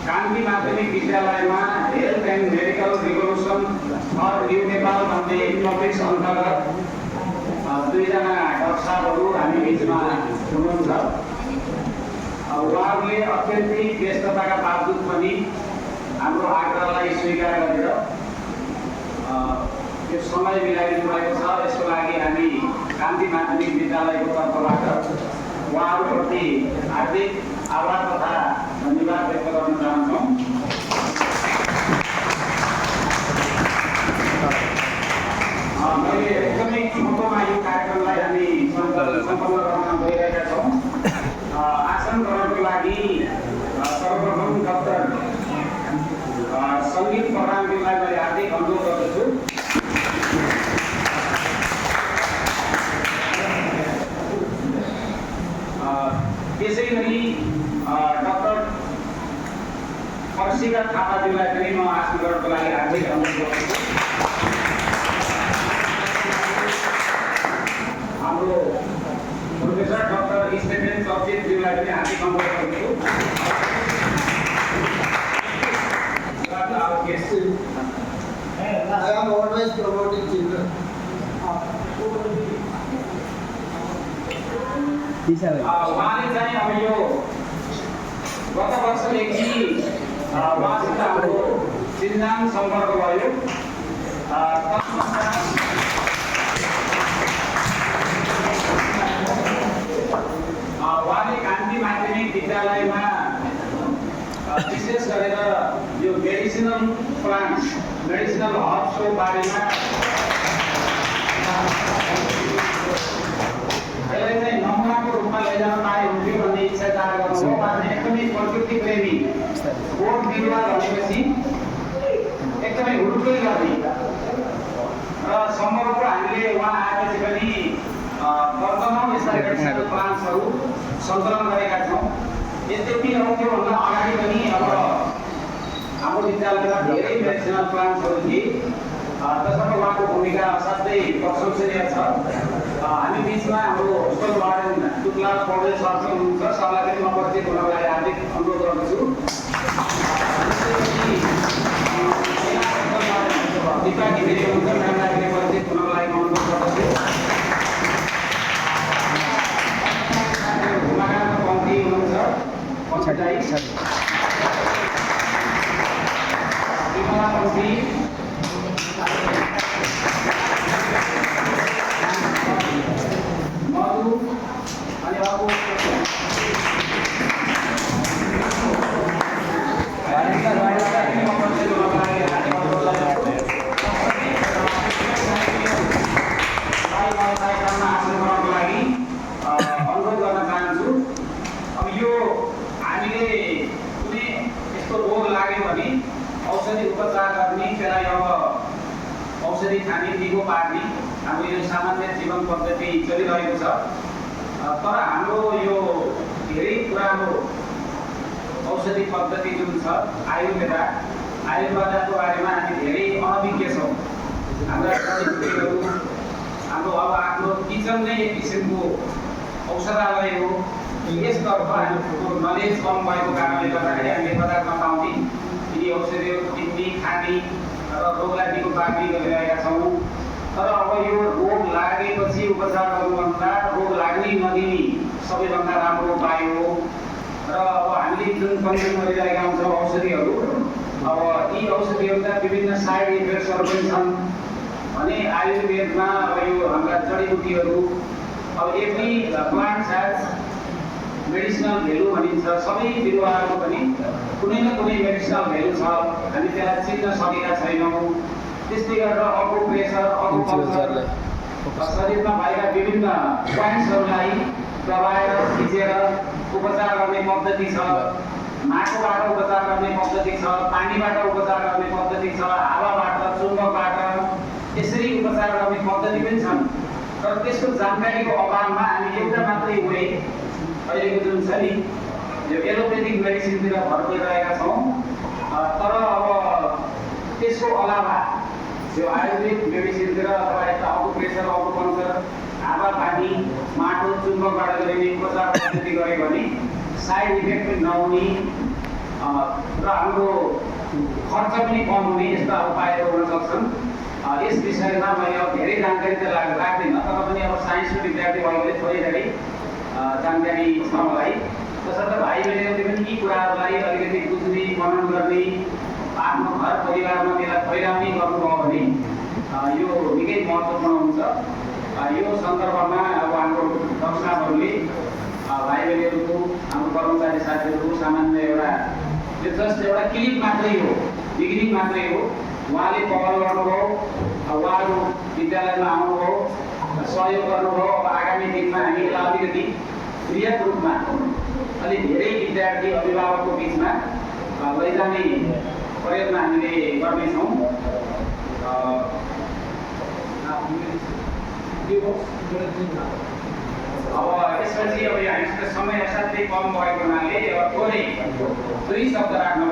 कान्ति माध्यमिक विद्यालयमा health and medical revolution for new Nepal भन्ने टपिक्स अन्तर्गत दुईजना डाक्टर साहबहरू हामी बिचमा हुनुहुन्छ। उहाँहरूले अत्यन्तै व्यस्तताका बावजुद पनि हाम्रो आग्रहलाई स्वीकार गरेर यो समय मिलाइदिनु भएको छ। यसको लागि हामी कान्ति माध्यमिक विद्यालयको तर्फबाट उहाँहरूप्रति हार्दिक आभार तथा धन्यवाद व्यक्त गर्न चाहन्छौँ। मैले एकदमै महत्त्वमा यो कार्यक्रमलाई हामी सम्पन्न गर्न गइरहेका छौँ। आसन गर्नको लागि सर्वप्रथम डाक्टर सङ्गीत प्रधानजीलाई मैले हार्दिक अनुरोध गर्दछु। त्यसै गरी डाक्टर पर्सिका थापाज्यूलाई पनि म आसन गर्नको लागि हार्दिक अनुरोध गर्दछु। हाम्रो प्रोफेसर डाक्टर स्टेफेन चर्चितज्यूलाई पनि हार्दिक अनुरोध गर्दछु। I am always promoting children. उहाँले चाहिँ अब यो गत वर्षदेखि उहाँसित हाम्रो चिन्जान सम्पर्क भयो। उहाँले कान्ति माध्यमिक विद्यालयमा विशेष गरेर यो मेडिसिनल प्लान्ट्स मेडिसिनल हर्ब्सको बारेमा यसलाई चाहिँ नमुनाको रूपमा लैजान पाए हुन्थ्यो भन्ने इच्छा जाहेर गर्नुभयो। उहाँ एकदमै प्रकृति प्रेमी, बोट बिरुवा भनेपछि एकदमै हुर्कै गर्ने र सम्भवतः हामीले उहाँ आएपछि पनि दर्जनौँ यस्ता मेडिसिनल प्लान्ट्सहरू सञ्चालन गरेका छौँ। यद्यपि अब त्योभन्दा अगाडि पनि अब हाम्रो विद्यालयमा धेरै मेडिसिनल प्लान्ट्सहरू थिए। त्यसमा उहाँको भूमिका असाध्यै प्रशंसनीय छ। हामी बिचमा हाम्रो होस्टल वार्डन तुलनाथ पौडेल सर हुनुहुन्छ। सरलाई पनि म परिचित हुनको लागि हार्दिक अनुरोध गर्दछु। दिपा घिमिरे हुनुहुन्छ, उहाँलाई पनि परिचित हुनको लागि म अनुरोध गर्दछु। उमाकान्त पन्थी हुनुहुन्छ, विमला पन्थी, मधु अनि अर्को अनुरोध गर्न चाहन्छु। अब यो हामीले कुनै यस्तो रोग लाग्यो भने औषधि उपचार गर्ने, त्यसलाई अब औषधि खाने, निको पार्ने हाम्रो यो सामान्य जीवन पद्धति चलिरहेको छ। तर हाम्रो यो धेरै पुरानो औषधि पद्धति जुन छ आयुर्वेदको बारेमा हामी धेरै अनभिज्ञ छौँ। हाम्रा जडीबुटीहरू हाम्रो अब आफ्नो किचन नै एक किसिमको औषधालय हो। यसतर्फ हाम्रो नलेज कम भएको कारणले गर्दाखेरि हामीले बजारमा पाउने यी औषधिहरू किन्ने, खाने र रोगलाई निको पार्ने गरिरहेका छौँ। तर अब यो रोग लागेपछि उपचार गर्नुभन्दा रोग लाग्नै नदिने सबैभन्दा राम्रो उपाय हो। र अब हामीले जुन कन्ज्युम गरिरहेका हुन्छौँ औषधिहरू, अब यी औषधिहरूका विभिन्न साइड इफेक्ट्सहरू पनि छन् भने आयुर्वेदमा अब यो हाम्रा जडीबुटीहरू अब एभ्री प्लान्ट्स ह्याज मेडिसिनल भेल्यु भनिन्छ। सबै बिरुवाहरूको पनि कुनै न कुनै मेडिसिनल भेल्यु छ, हामी त्यसलाई चिन्न सकेका छैनौँ। त्यस्तै गरेर अकुप्रेसर, अकुपङ्क्चर शरीरमा भएका विभिन्न पोइन्ट्सहरूलाई दबाएर थिचेर उपचार गर्ने पद्धति छ। माटोबाट उपचार गर्ने पद्धति छ, पानीबाट उपचार गर्ने पद्धति छ, हावाबाट, चुम्बकबाट यसरी उपचार गर्ने पद्धति पनि छन्। तर त्यसको जानकारीको अभावमा हामी एउटा मात्रै वे अहिलेको जुन छ नि यो एलोपेथिक मेडिसिनतिर भर परिरहेका छौँ। तर अब त्यसको अलावा यो आयुर्वेद मेडिसिनतिर अथवा यस्ता अकुप्रेसर, अकुपङ्क्चर, हावा पानी, माटो, चुम्बकबाट गरिने उपचार पद्धति गऱ्यो भने साइड इफेक्ट पनि नहुने र हाम्रो खर्च पनि कम हुने यस्ता उपायहरू हुन सक्छन्। यस विषयमा मैले अब धेरै जानकारी त राख्दिनँ, तर पनि अब साइन्सको विद्यार्थी भएकोले थोरै धेरै जानकारी छ मलाई। तसर्थ भाइ बहिनीहरूले पनि यी कुराहरूलाई अलिकति बुझ्ने, मनन गर्ने, आफ्नो घर परिवारमा त्यसलाई फैलाउने गर्नुभयो भने यो निकै महत्त्वपूर्ण हुन्छ। यो सन्दर्भमा अब हाम्रो दर्शकहरूले भाइ बहिनीहरूको, हाम्रो कर्मचारी साथीहरूको सामान्य एउटा यो जस्ट एउटा क्लिप मात्रै हो, बिगिनिङ मात्रै हो। उहाँले पहल गर्नुभयो, उहाँहरू विद्यालयमा आउनुभयो, सहयोग गर्नुभयो। अब आगामी दिनमा हामीलाई अलिकति बृहत रूपमा अलि धेरै विद्यार्थी अभिभावकको बिचमा लैजाने प्रयत्न हामीले गर्नेछौँ। अब यसपछि अब हामीसित समय असाध्यै कम भएको हुनाले अब थोरै 2 शब्द राख्न